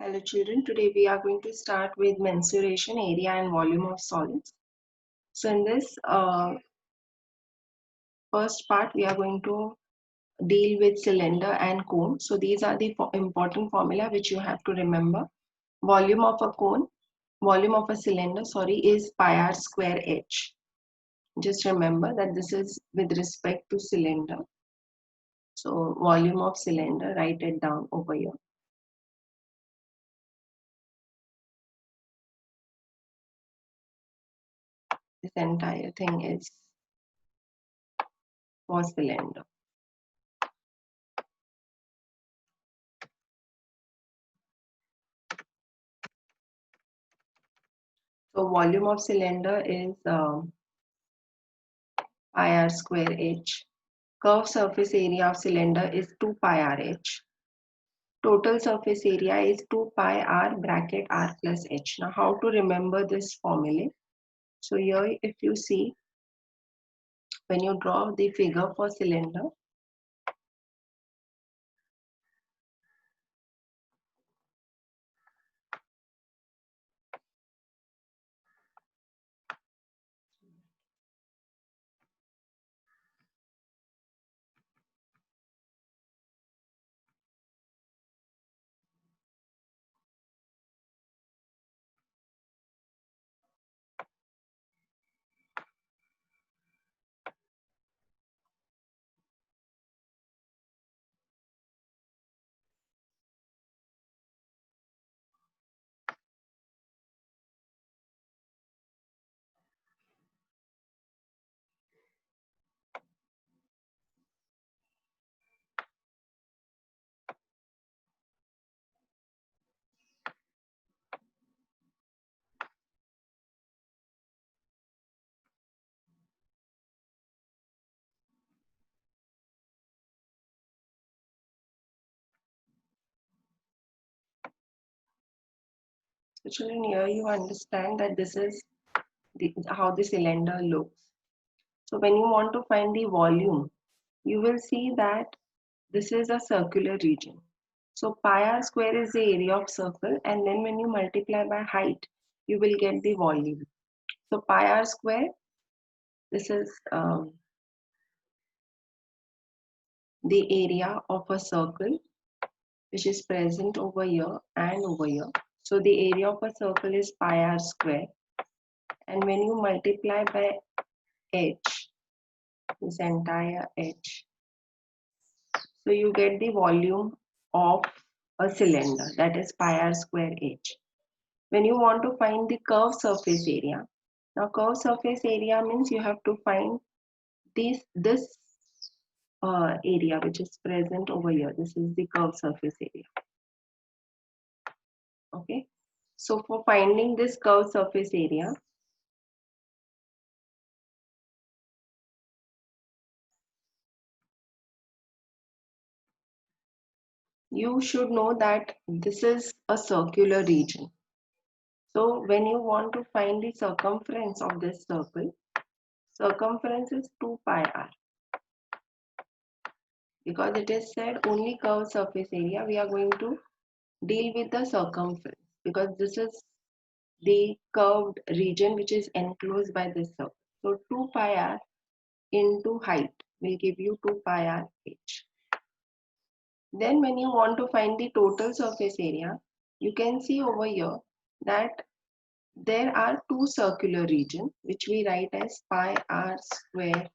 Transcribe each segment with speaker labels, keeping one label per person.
Speaker 1: Hello children, today we are going to start with mensuration, area and volume of solids. So in this first part we are going to deal with cylinder and cone. So these are the important formula which you have to remember. Volume of a cone, volume of a cylinder, is pi r square h. Just remember that this is with respect to cylinder. So volume of cylinder, write it down over here. This entire thing is for cylinder. So volume of cylinder is pi r square h. Curved surface area of cylinder is 2 pi r h. Total surface area is 2 pi r bracket r plus h. Now how to remember this formula? So here if you see, when you draw the figure for cylinder, so children, here you understand that this is how the cylinder looks. So when you want to find the volume, you will see that this is a circular region. So pi r square is the area of circle, and then when you multiply by height, you will get the volume. So pi r square, this is the area of a circle which is present over here and over here. So the area of a circle is pi r square, and when you multiply by h, this entire h, so you get the volume of a cylinder, that is pi r square h. When you want to find the curved surface area, now curved surface area means you have to find this area which is present over here. This is the curved surface area. Okay. So for finding this curved surface area, you should know that this is a circular region. So when you want to find the circumference of this circle, circumference is 2 pi r. Because it is said only curved surface area, we are going to deal with the circumference, because this is the curved region which is enclosed by this circle. So 2 pi r into height will give you 2 pi r h. Then when you want to find the total surface area, you can see over here that there are two circular regions which we write as pi r square,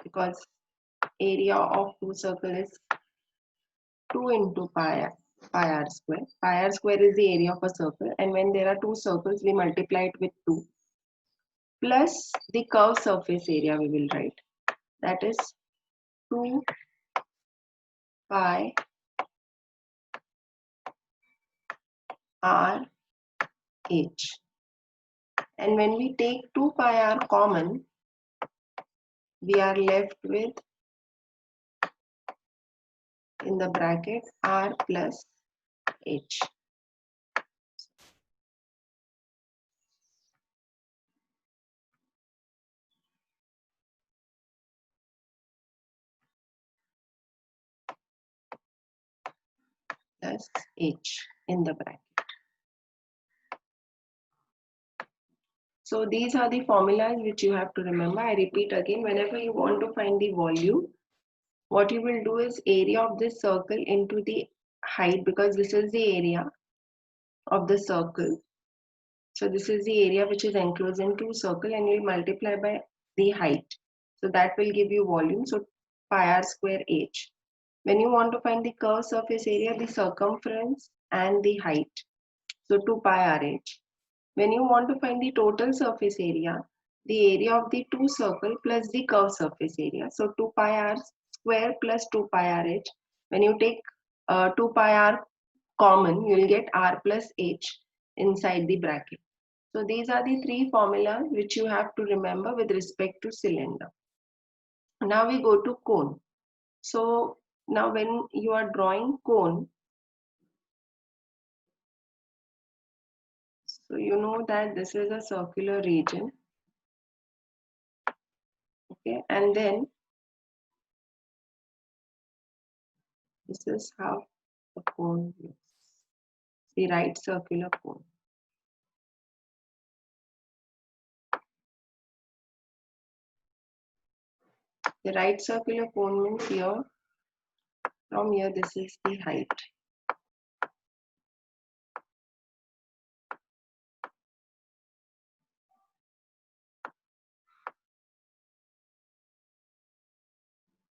Speaker 1: because area of two circle is 2 into pi r square. Pi r square is the area of a circle, and when there are two circles we multiply it with 2 plus the curved surface area we will write, that is 2 pi r h. And when we take 2 pi r common, we are left with, in the bracket, r plus h. plus h in the bracket. So these are the formulas which you have to remember. I repeat again, whenever you want to find the volume, what you will do is area of this circle into the height, because this is the area of the circle. So this is the area which is enclosed in two circle, and you multiply by the height. So that will give you volume. So pi r square h. When you want to find the curved surface area, the circumference and the height. So 2 pi r h. When you want to find the total surface area, the area of the two circle plus the curved surface area. So 2 pi r square plus 2 pi r h. When you take 2 pi r common, you will get r plus h inside the bracket. So these are the three formulas which you have to remember with respect to cylinder. Now we go to cone. So now when you are drawing cone, so you know that this is a circular region. Okay, and then this is how the cone looks. The right circular cone. The right circular cone means here, from here this is the height.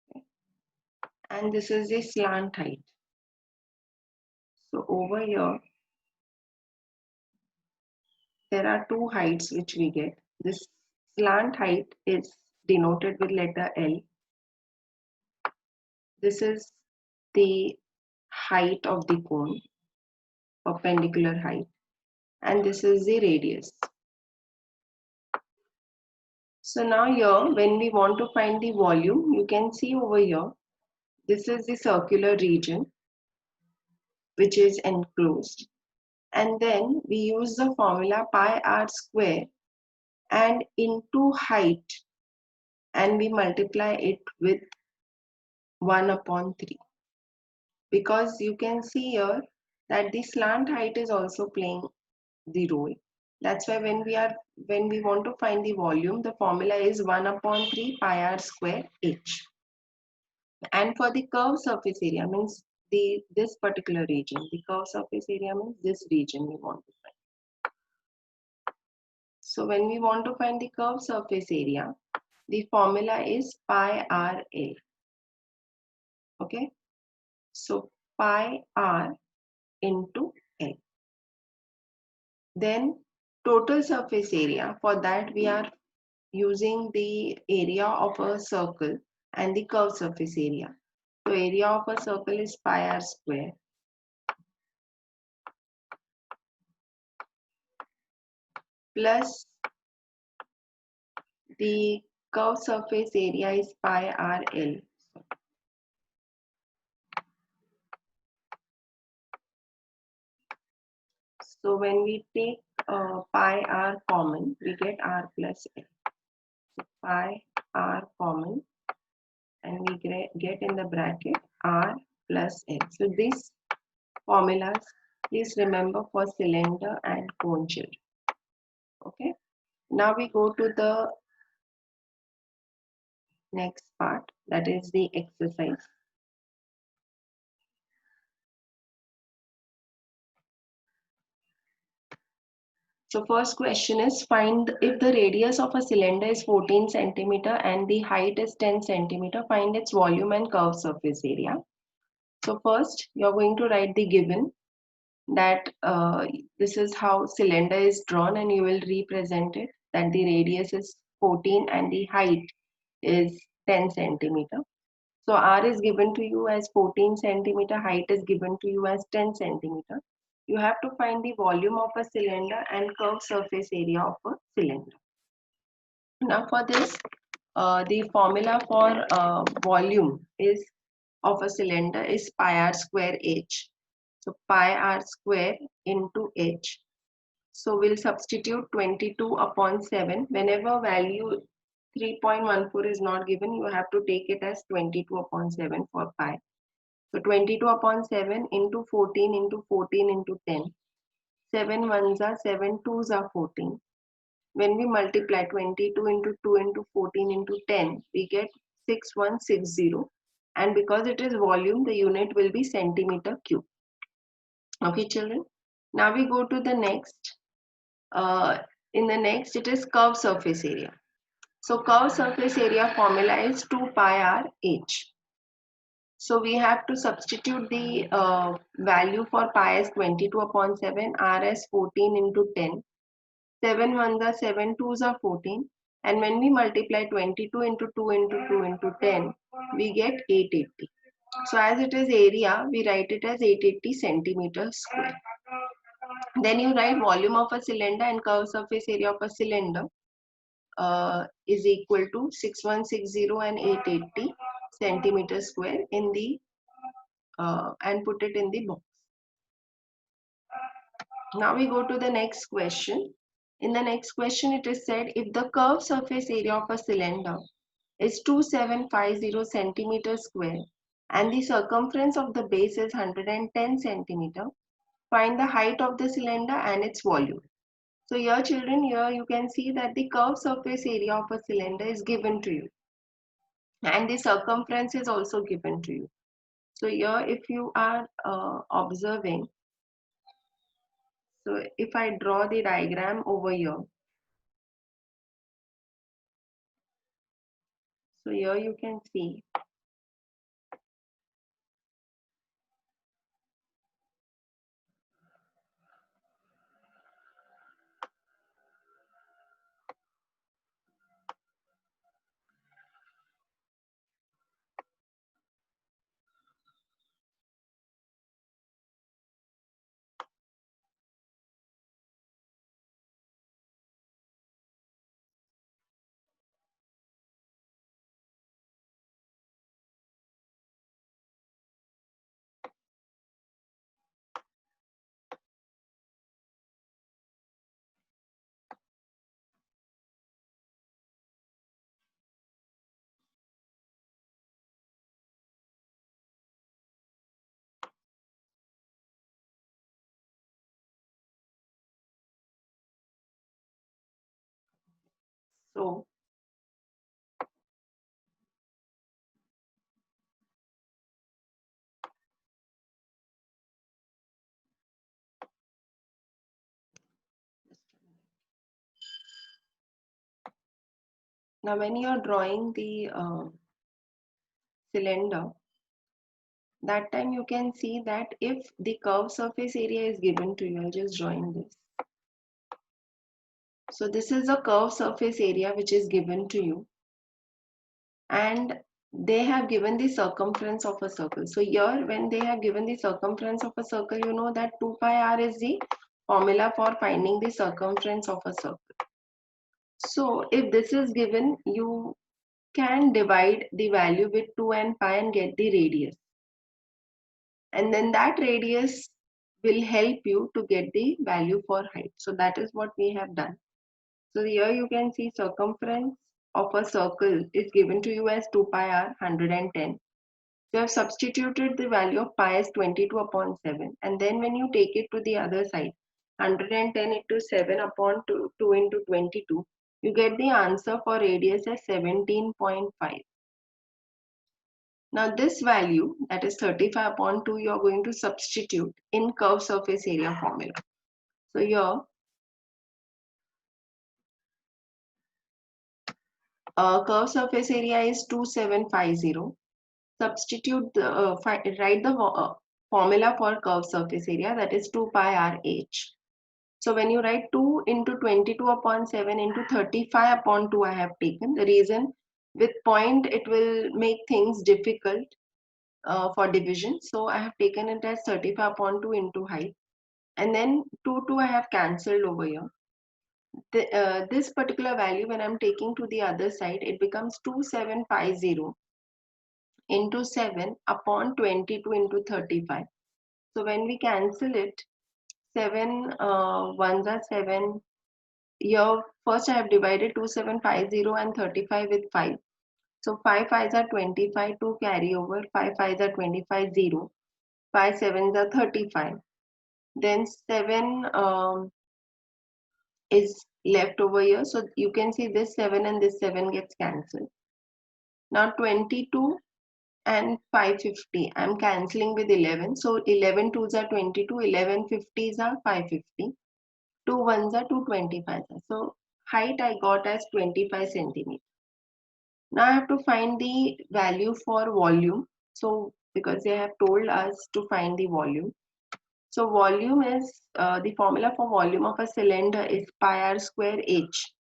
Speaker 1: Okay. And this is the slant height. So over here, there are two heights which we get. This slant height is denoted with letter L. This is the height of the cone, perpendicular height, and this is the radius. So now here, when we want to find the volume, you can see over here, this is the circular region which is enclosed. And then we use the formula pi r square and into height, and we multiply it with 1 upon 3. Because you can see here that the slant height is also playing the role. That's why when we want to find the volume, the formula is 1 upon 3 pi r square h. And for the curved surface area means this particular region. The curved surface area means this region we want to find. So when we want to find the curved surface area, the formula is pi r L. Okay. So pi r into L. Then total surface area, for that we are using the area of a circle and the curved surface area. So area of a circle is pi r square plus the curved surface area is pi r L. So when we take pi r common, we get r plus L. So pi r common, and we get in the bracket r plus L. So these formulas, please remember for cylinder and cone children. Okay. Now we go to the next part, that is the exercise. So first question is, find if the radius of a cylinder is 14 centimeter and the height is 10 centimeter, find its volume and curved surface area. So first you are going to write the given, that this is how cylinder is drawn, and you will represent it, that the radius is 14 and the height is 10 centimeter. So R is given to you as 14 centimeter, height is given to you as 10 centimeter. You have to find the volume of a cylinder and curved surface area of a cylinder. Now for this, the formula for volume is of a cylinder is pi r square h. So pi r square into h. So we'll substitute 22 upon 7. Whenever value 3.14 is not given, you have to take it as 22 upon 7 for pi. So 22 upon 7 into 14 into 14 into 10. 7 ones are 7 twos are 14. When we multiply 22 into 2 into 14 into 10, we get 6160. And because it is volume, the unit will be centimeter cube. Okay, children. Now we go to the next. In the next, it is curved surface area. So curved surface area formula is 2 pi r h. So we have to substitute the value for pi as 22 upon 7, r as 14 into 10. 7 ones are 7, twos are 14. And when we multiply 22 into 2 into 2 into 10, we get 880. So as it is area, we write it as 880 centimeters square. Then you write volume of a cylinder and curved surface area of a cylinder is equal to 6160 and 880 centimeters square in the and put it in the box. Now we go to the next question. In the next question, it is said if the curved surface area of a cylinder is 2750 centimeters square and the circumference of the base is 110 centimeter, find the height of the cylinder and its volume. So here children, here you can see that the curved surface area of a cylinder is given to you and the circumference is also given to you. So here if you are observing, so if I draw the diagram over here, so here you can see so. Now when you are drawing the cylinder, that time you can see that if the curved surface area is given to you, I'll just drawing this. So this is a curved surface area which is given to you and they have given the circumference of a circle. So here when they have given the circumference of a circle, you know that 2 pi r is the formula for finding the circumference of a circle. So if this is given, you can divide the value with 2 and pi and get the radius. And then that radius will help you to get the value for height. So that is what we have done. So here you can see circumference of a circle is given to you as 2 pi r 110. You have substituted the value of pi as 22 upon 7 and then when you take it to the other side 110 into 7 upon 2 into 22, you get the answer for radius as 17.5. Now this value, that is 35 upon 2, you are going to substitute in curved surface area formula. So here, curved surface area is 2750. Substitute the, write the formula for curved surface area, that is 2 pi r h. So when you write 2 into 22 upon 7 into 35 upon 2 I have taken. The reason with point it will make things difficult for division. So I have taken it as 35 upon 2 into height. And then 2 I have cancelled over here. This particular value when I'm taking to the other side, it becomes 2750 into 7 upon 22 into 35. So when we cancel it, 7 ones are 7. Here first I have divided 2750 and 35 with 5. So 5 5s are 25, 2 carry over, 5 5s are 25, 0, 5 7s are 35. Then 7 is left over here. So you can see this 7 and this 7 gets cancelled. Now 22 and 550. I'm cancelling with 11. So 11 twos are 22, 11 50s are 550. 2 ones are 225. So height I got as 25 centimeters. Now I have to find the value for volume. So because they have told us to find the volume. So volume is the formula for volume of a cylinder is pi r square h.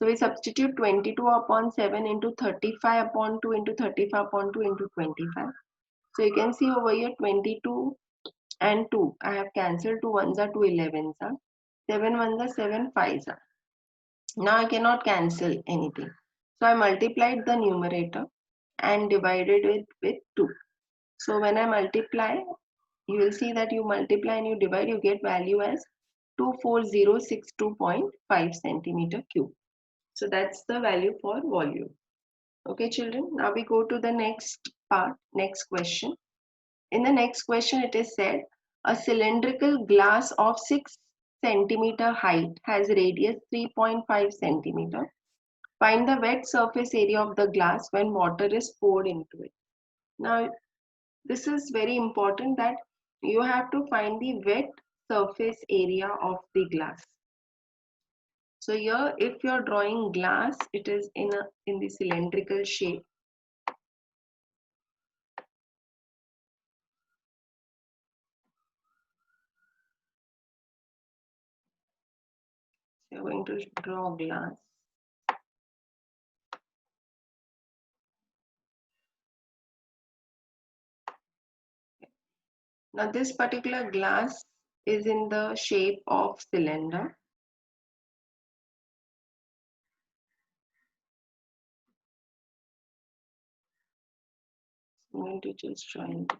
Speaker 1: So we substitute 22 upon 7 into 35 upon 2 into 35 upon 2 into 25. So you can see over here 22 and 2. I have cancelled 2 ones are 2 11s are. 7 ones are 7 5s are. Now I cannot cancel anything. So I multiplied the numerator and divided it with 2. So when I multiply, you will see that you multiply and you divide, you get value as 24062.5 centimeter cube. So that's the value for volume. Okay, children. Now we go to the next part, next question. In the next question, it is said a cylindrical glass of 6 centimeter height has radius 3.5 centimeter. Find the wet surface area of the glass when water is poured into it. Now, this is very important that you have to find the wet surface area of the glass. So here, if you're drawing glass, it is in the cylindrical shape. So you're going to draw glass. Now this particular glass is in the shape of cylinder. I'm going to just join this.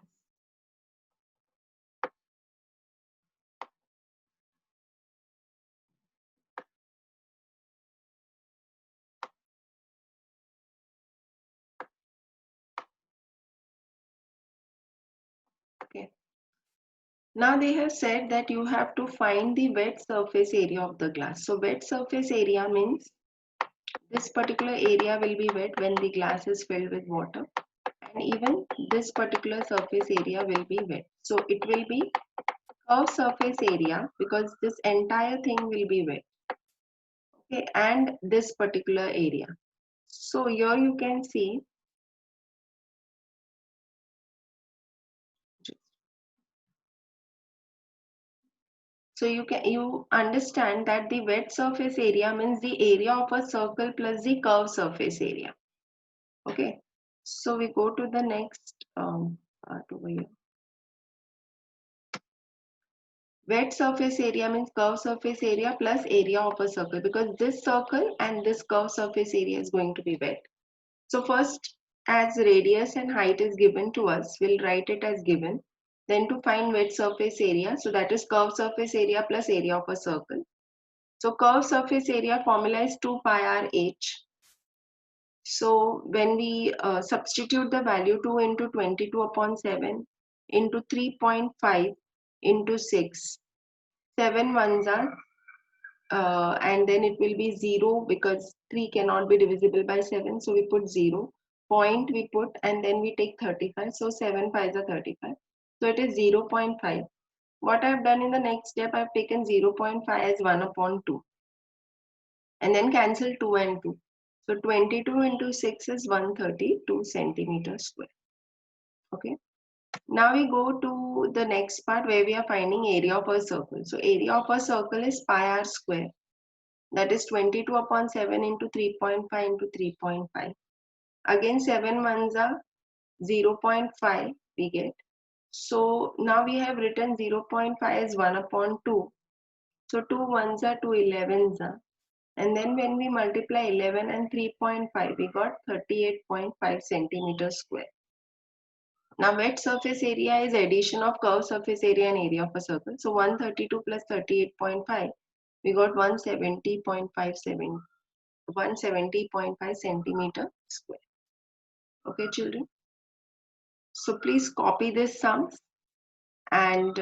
Speaker 1: Okay. Now they have said that you have to find the wet surface area of the glass. So wet surface area means this particular area will be wet when the glass is filled with water, and even this particular surface area will be wet. So it will be curved surface area because this entire thing will be wet. Okay, and this particular area. So here you can see so you understand that the wet surface area means the area of a circle plus the curved surface area. Okay, so we go to the next part over here. Wet surface area means curved surface area plus area of a circle because this circle and this curved surface area is going to be wet. So first, as radius and height is given to us, we'll write it as given. Then to find wet surface area, so that is curved surface area plus area of a circle. So curved surface area formula is 2 pi r h. So when we substitute the value 2 into 22 upon 7 into 3.5 into 6, 7 ones are and then it will be 0 because 3 cannot be divisible by 7. So we put 0. Point we put and then we take 35. So 7 5s are 35. So it is 0.5. What I have done in the next step, I have taken 0.5 as 1 upon 2. And then cancel 2 and 2. So 22 into 6 is 132 centimeters square. Okay. Now we go to the next part where we are finding area of a circle. So area of a circle is pi r square. That is 22 upon 7 into 3.5 into 3.5. Again 7 ones are 0.5 we get. So now we have written 0.5 as 1 upon 2. So 2 ones are 2 11s are. And then when we multiply 11 and 3.5, we got 38.5 centimeters square. Now wet surface area is addition of curved surface area and area of a circle. So 132 plus 38.5, we got 170.5 centimeter square. Okay, children. So please copy this sums, and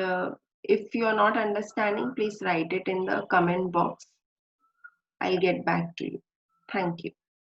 Speaker 1: if you are not understanding, please write it in the comment box. I'll get back to you. Thank you.